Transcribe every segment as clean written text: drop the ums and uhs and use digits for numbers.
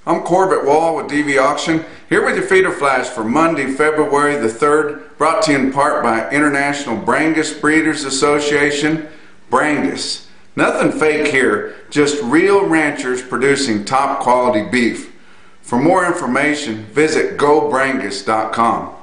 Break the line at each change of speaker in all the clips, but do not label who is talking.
I'm Corbett Wall with DV Auction, here with your feeder flash for Monday, February the 3rd, brought to you in part by International Brangus Breeders Association. Brangus. Nothing fake here, just real ranchers producing top quality beef. For more information, visit gobrangus.com.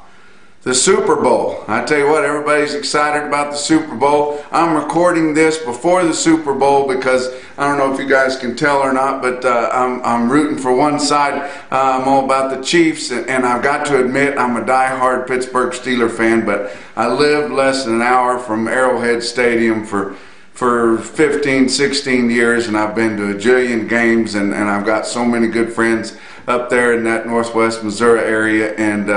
The Super Bowl. I tell you what, everybody's excited about the Super Bowl. I'm recording this before the Super Bowl because I don't know if you guys can tell or not, but I'm rooting for one side. I'm all about the Chiefs, and I've got to admit I'm a die-hard Pittsburgh Steelers fan, but I lived less than an hour from Arrowhead Stadium for 15, 16 years, and I've been to a jillion games, and I've got so many good friends up there in that northwest Missouri area, and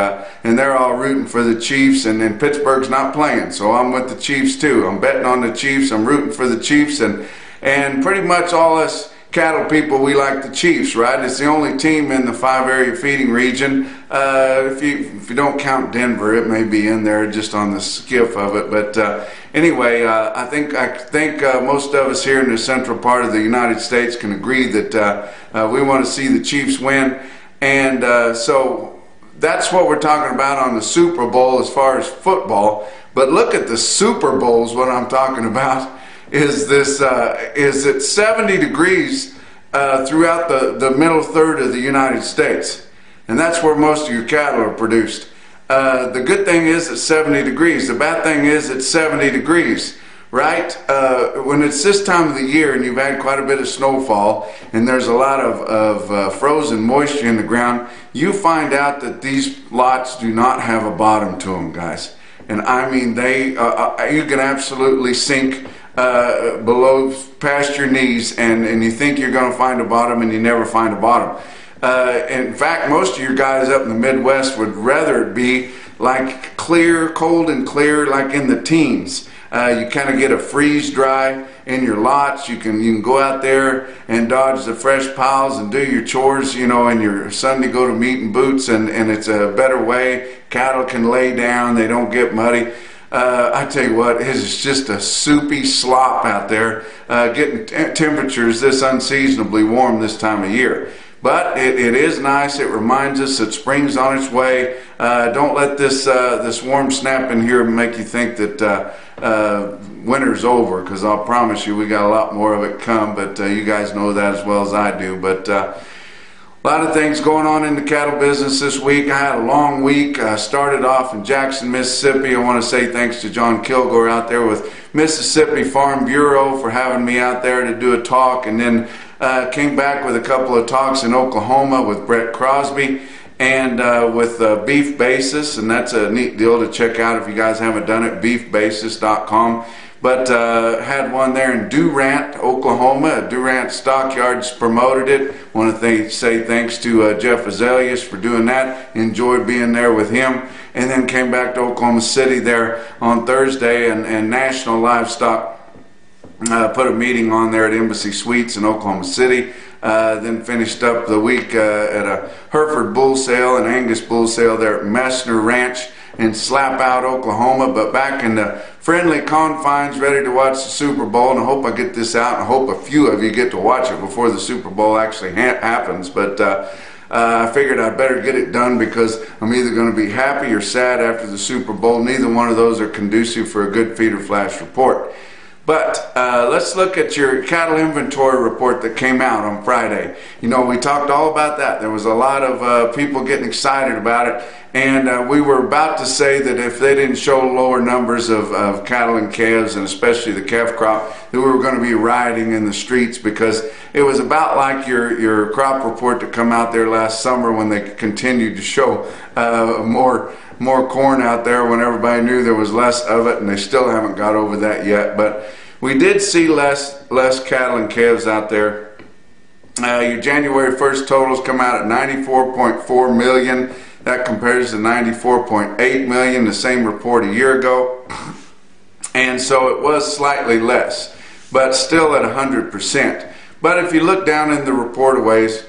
they're all rooting for the Chiefs, and Pittsburgh's not playing, so I'm with the Chiefs too. I'm betting on the Chiefs, I'm rooting for the Chiefs, and pretty much all us cattle people, we like the Chiefs, right? It's the only team in the 5-area feeding region. If you don't count Denver, it may be in there just on the skiff of it, but anyway, I think most of us here in the central part of the United States can agree that we want to see the Chiefs win, and so that's what we're talking about on the Super Bowl as far as football. But look at the Super Bowls. What I'm talking about is this: is it 70 degrees throughout the middle third of the United States, and that's where most of your cattle are produced. The good thing is it's 70 degrees. The bad thing is it's 70 degrees, right? When it's this time of the year and you've had quite a bit of snowfall and there's a lot of frozen moisture in the ground, you find out that these lots do not have a bottom to them, guys. And I mean, you can absolutely sink below past your knees, and you think you're going to find a bottom and you never find a bottom. In fact, most of your guys up in the Midwest would rather it be like clear, cold and clear, like in the teens. You kind of get a freeze dry in your lots. You can go out there and dodge the fresh piles and do your chores, you know, in your Sunday go to meeting boots, and it's a better way. Cattle can lay down, they don't get muddy. I tell you what, it's just a soupy slop out there, getting temperatures this unseasonably warm this time of year. But it is nice. It reminds us that spring's on its way. Don't let this warm snap in here make you think that winter's over, because I'll promise you we got a lot more of it come, but you guys know that as well as I do. But a lot of things going on in the cattle business this week. I had a long week. Started off in Jackson, Mississippi. I want to say thanks to John Kilgore out there with Mississippi Farm Bureau for having me out there to do a talk, and then came back with a couple of talks in Oklahoma with Brett Crosby and with Beef Basis, and that's a neat deal to check out if you guys haven't done it, beefbasis.com. But had one there in Durant, Oklahoma. Durant Stockyards promoted it. Want to say thanks to Jeff Azaleas for doing that. Enjoyed being there with him. And then came back to Oklahoma City there on Thursday, and National Livestock put a meeting on there at Embassy Suites in Oklahoma City. Then finished up the week at a Hereford bull sale and Angus bull sale there at Messner Ranch in Slap Out, Oklahoma. But back in the friendly confines, ready to watch the Super Bowl, and I hope I get this out, and I hope a few of you get to watch it before the Super Bowl actually happens. But I figured I'd better get it done, because I'm either going to be happy or sad after the Super Bowl. Neither one of those are conducive for a good feeder flash report. But let's look at your cattle inventory report that came out on Friday. You know, we talked all about that. There was a lot of people getting excited about it, and we were about to say that if they didn't show lower numbers of cattle and calves, and especially the calf crop, that we were going to be rioting in the streets, because it was about like your crop report to come out there last summer when they continued to show more corn out there when everybody knew there was less of it, and they still haven't got over that yet. But we did see less cattle and calves out there. Your January 1st totals come out at 94.4 million. That compares to 94.8 million, the same report a year ago. And so it was slightly less, but still at 100%. But if you look down in the report-aways,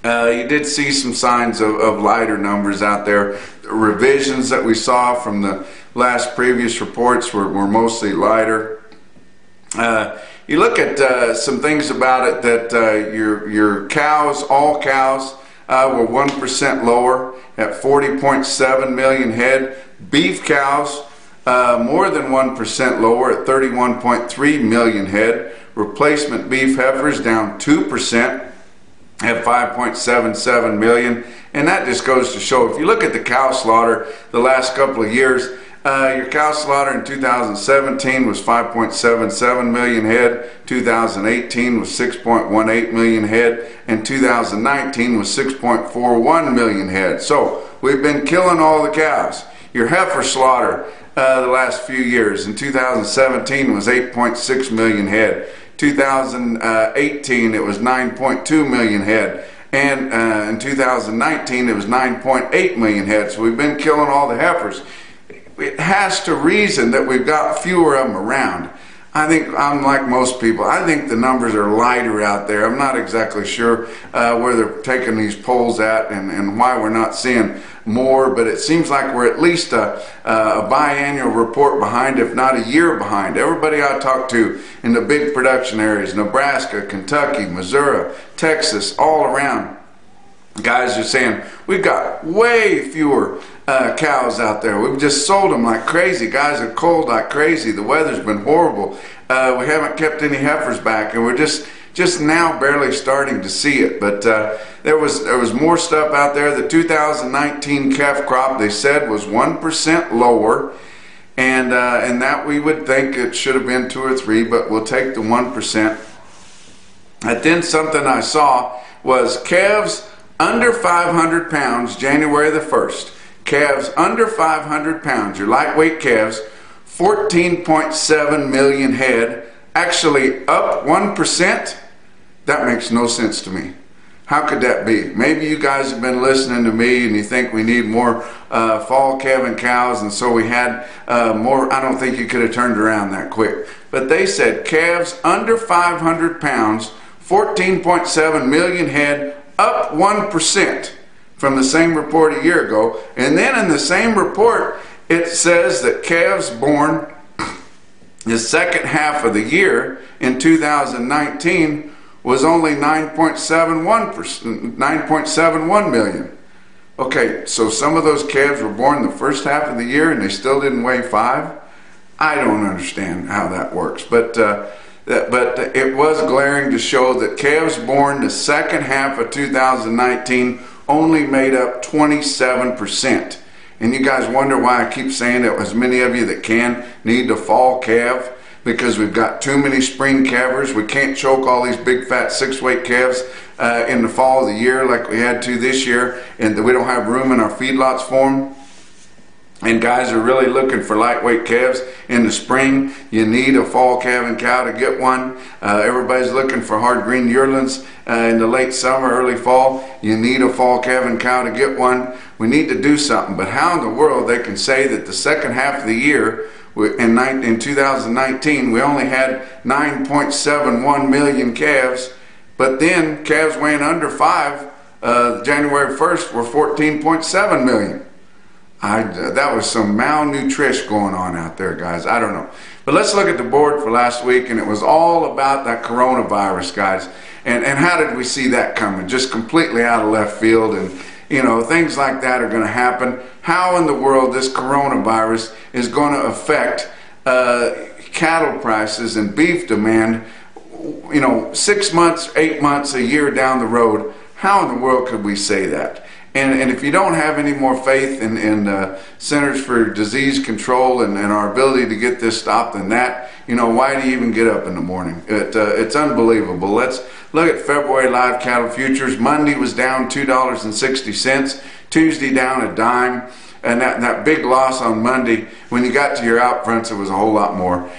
you did see some signs of lighter numbers out there. The revisions that we saw from the last previous reports were mostly lighter. You look at some things about it that your cows, all cows, were 1% lower at 40.7 million head. Beef cows, more than 1% lower at 31.3 million head. Replacement beef heifers down 2% at 5.77 million. And that just goes to show, if you look at the cow slaughter the last couple of years, your cow slaughter in 2017 was 5.77 million head, 2018 was 6.18 million head, and 2019 was 6.41 million head. So we've been killing all the cows. Your heifer slaughter the last few years in 2017 was 8.6 million head, 2018 it was 9.2 million head, and in 2019 it was 9.8 million head. So we've been killing all the heifers. It has to reason that we've got fewer of them around. I think I'm like most people. I think the numbers are lighter out there. I'm not exactly sure where they're taking these polls at and why we're not seeing more, but it seems like we're at least a biannual report behind, if not a year behind. Everybody I talk to in the big production areas, Nebraska, Kentucky, Missouri, Texas, all around, guys are saying we've got way fewer cows out there. We've just sold them like crazy. Guys are cold like crazy. The weather's been horrible. We haven't kept any heifers back, and we're just now barely starting to see it. But there was more stuff out there. The 2019 calf crop, they said, was 1% lower, and that we would think it should have been 2 or 3, but we'll take the 1%. And then something I saw was calves under 500 pounds, January the 1st. Calves under 500 pounds, your lightweight calves, 14.7 million head, actually up 1%. That makes no sense to me. How could that be? Maybe you guys have been listening to me and you think we need more fall calving cows, and so we had more. I don't think you could have turned around that quick. But they said calves under 500 pounds, 14.7 million head, up 1%. From the same report a year ago. And then in the same report it says that calves born the second half of the year in 2019 was only 9.71 million. Okay, so some of those calves were born the first half of the year and they still didn't weigh 5. I don't understand how that works, but it was glaring to show that calves born the second half of 2019 only made up 27%. And you guys wonder why I keep saying that as many of you that can need to fall calve, because we've got too many spring calvers. We can't choke all these big fat 6-weight calves in the fall of the year like we had to this year, and we don't have room in our feedlots for them. And guys are really looking for lightweight calves in the spring. You need a fall calving cow to get one. Everybody's looking for hard green yearlings in the late summer, early fall. You need a fall calving cow to get one. We need to do something. But how in the world they can say that the second half of the year in 2019 we only had 9.71 million calves, but then calves weighing under 5 January 1st were 14.7 million. That was some malnutrition going on out there, guys. I don't know. But let's look at the board for last week, and it was all about that coronavirus, guys. And how did we see that coming? Just completely out of left field, and you know, things like that are going to happen. How in the world this coronavirus is going to affect cattle prices and beef demand, you know, 6 months, 8 months, a year down the road? How in the world could we say that? And if you don't have any more faith in Centers for Disease Control and our ability to get this stopped than that, you know, why do you even get up in the morning? It's unbelievable. Let's look at February live cattle futures. Monday was down $2.60. Tuesday down a dime. And that big loss on Monday, when you got to your out fronts, it was a whole lot more.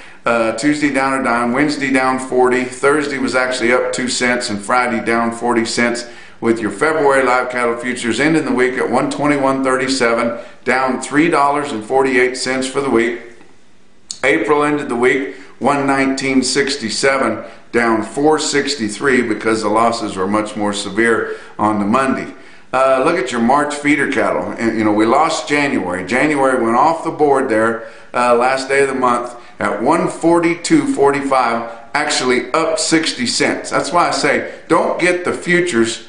Tuesday down a dime. Wednesday down 40. Thursday was actually up 2 cents. And Friday down 40 cents. With your February live cattle futures ending the week at 121.37, down $3.48 for the week. April ended the week 119.67, down $4.63 because the losses were much more severe on the Monday. Look at your March feeder cattle. And, you know, we lost January. January went off the board there last day of the month at 142.45, actually up 60 cents. That's why I say don't get the futures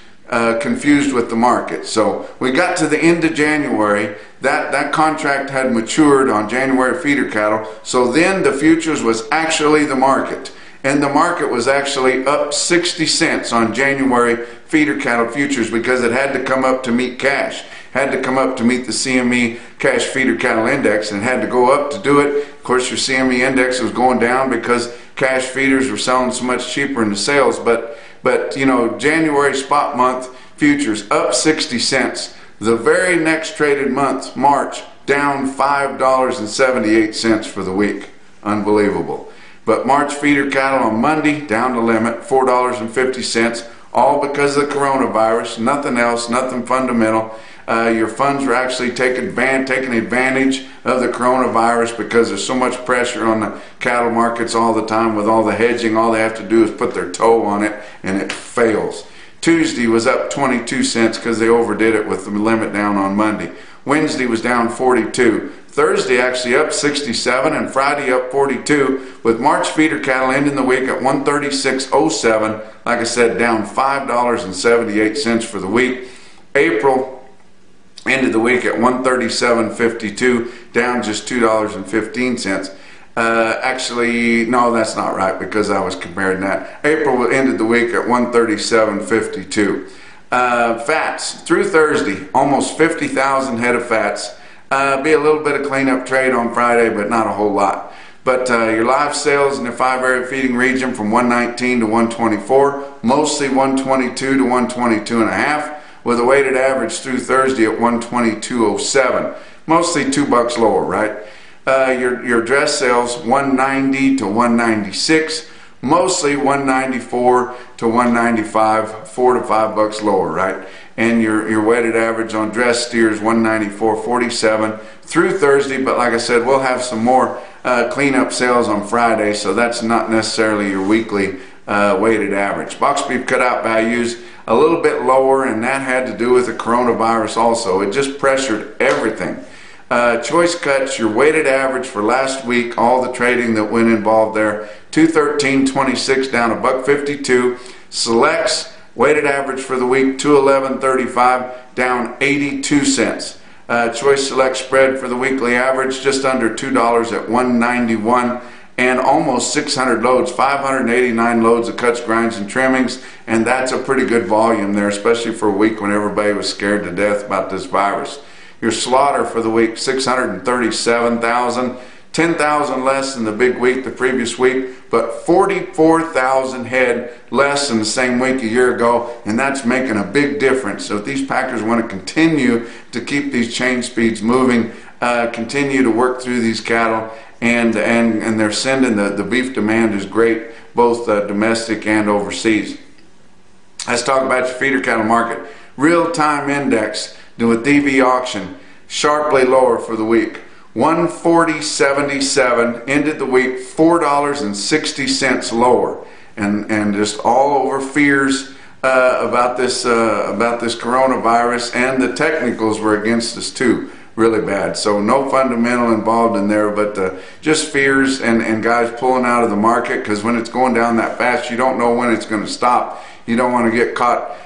confused with the market. So we got to the end of January. That contract had matured on January feeder cattle. So then the futures was actually the market. And the market was actually up 60 cents on January feeder cattle futures because it had to come up to meet cash. Had to come up to meet the CME cash feeder cattle index, and had to go up to do it. Of course, your CME index was going down because cash feeders were selling so much cheaper in the sales. But you know, January spot month futures up 60 cents. The very next traded month, March, down $5.78 for the week. Unbelievable. But March feeder cattle on Monday, down to limit, $4.50, all because of the coronavirus, nothing else, nothing fundamental. Your funds are actually taking advantage of the coronavirus because there's so much pressure on the cattle markets all the time with all the hedging. All they have to do is put their toe on it and it fails. Tuesday was up 22 cents because they overdid it with the limit down on Monday. Wednesday was down 42. Thursday actually up 67 and Friday up 42, with March feeder cattle ending the week at 136.07. Like I said, down $5.78 for the week. April ended the week at 137.52, down just $2.15. Actually, no, that's not right because I was comparing that. April ended the week at 137.52. Fats through Thursday, almost 50,000 head of fats. Be a little bit of cleanup trade on Friday, but not a whole lot. But your live sales in the 5-area feeding region from 119 to 124, mostly 122 to 122 and a half, with a weighted average through Thursday at 122.07, mostly $2 lower, right? Your dress sales 190 to 196, mostly 194 to 195, $4 to $5 lower, right? And your weighted average on dress steers 194.47 through Thursday. But like I said, we'll have some more cleanup sales on Friday, so that's not necessarily your weekly weighted average. Box beef cutout values a little bit lower, and that had to do with the coronavirus also. It just pressured everything. Choice cuts, your weighted average for last week, all the trading that went involved there, 213.26 down $1.52. Selects, weighted average for the week 211.35 down 82 cents. Choice select spread for the weekly average just under $2 at 191, and almost 600 loads, 589 loads of cuts, grinds, and trimmings, and that's a pretty good volume there, especially for a week when everybody was scared to death about this virus. Your slaughter for the week 637,000, 10,000 less than the big week the previous week, but 44,000 head less than the same week a year ago, and that's making a big difference. So if these packers want to continue to keep these chain speeds moving, continue to work through these cattle, and they're sending the beef demand is great, both domestic and overseas. Let's talk about your feeder cattle market. Real-time index with DV auction sharply lower for the week. 140.77 ended the week $4.60 lower, and just all over fears about this coronavirus, and the technicals were against us too, really bad. So no fundamental involved in there, but just fears and guys pulling out of the market, because when it's going down that fast, you don't know when it's going to stop. You don't want to get caught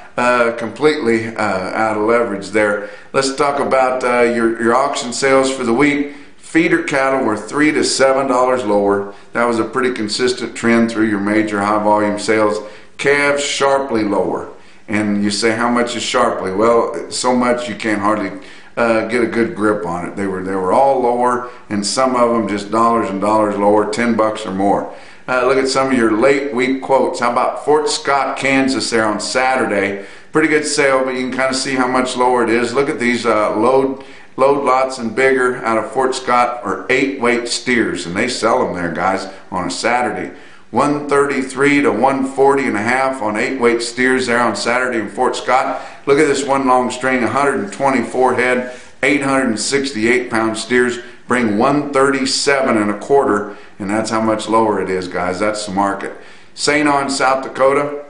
completely out of leverage there. Let's talk about your auction sales for the week. Feeder cattle were $3 to $7 lower. That was a pretty consistent trend through your major high volume sales. Calves sharply lower. And you say, how much is sharply? Well, so much you can't hardly get a good grip on it. They were all lower, and some of them just dollars and dollars lower, $10 or more. Look at some of your late week quotes. How about Fort Scott, Kansas there on Saturday? Pretty good sale, but you can kind of see how much lower it is. Look at these load lots and bigger out of Fort Scott are 8-weight steers, and they sell them there, guys, on a Saturday. 133 to 140 and a half on 8-weight steers there on Saturday in Fort Scott. Look at this one long string, 124 head, 868 pound steers bring 137 and a quarter, and that's how much lower it is, guys. That's the market. St. On, South Dakota,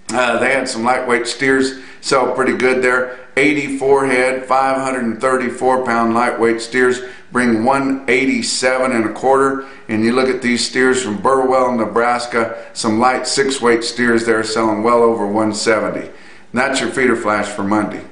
They had some lightweight steers sell pretty good there. 84 head, 534 pound lightweight steers bring 187 and a quarter. And you look at these steers from Burwell, Nebraska, some light 6-weight steers there selling well over 170. And that's your feeder flash for Monday.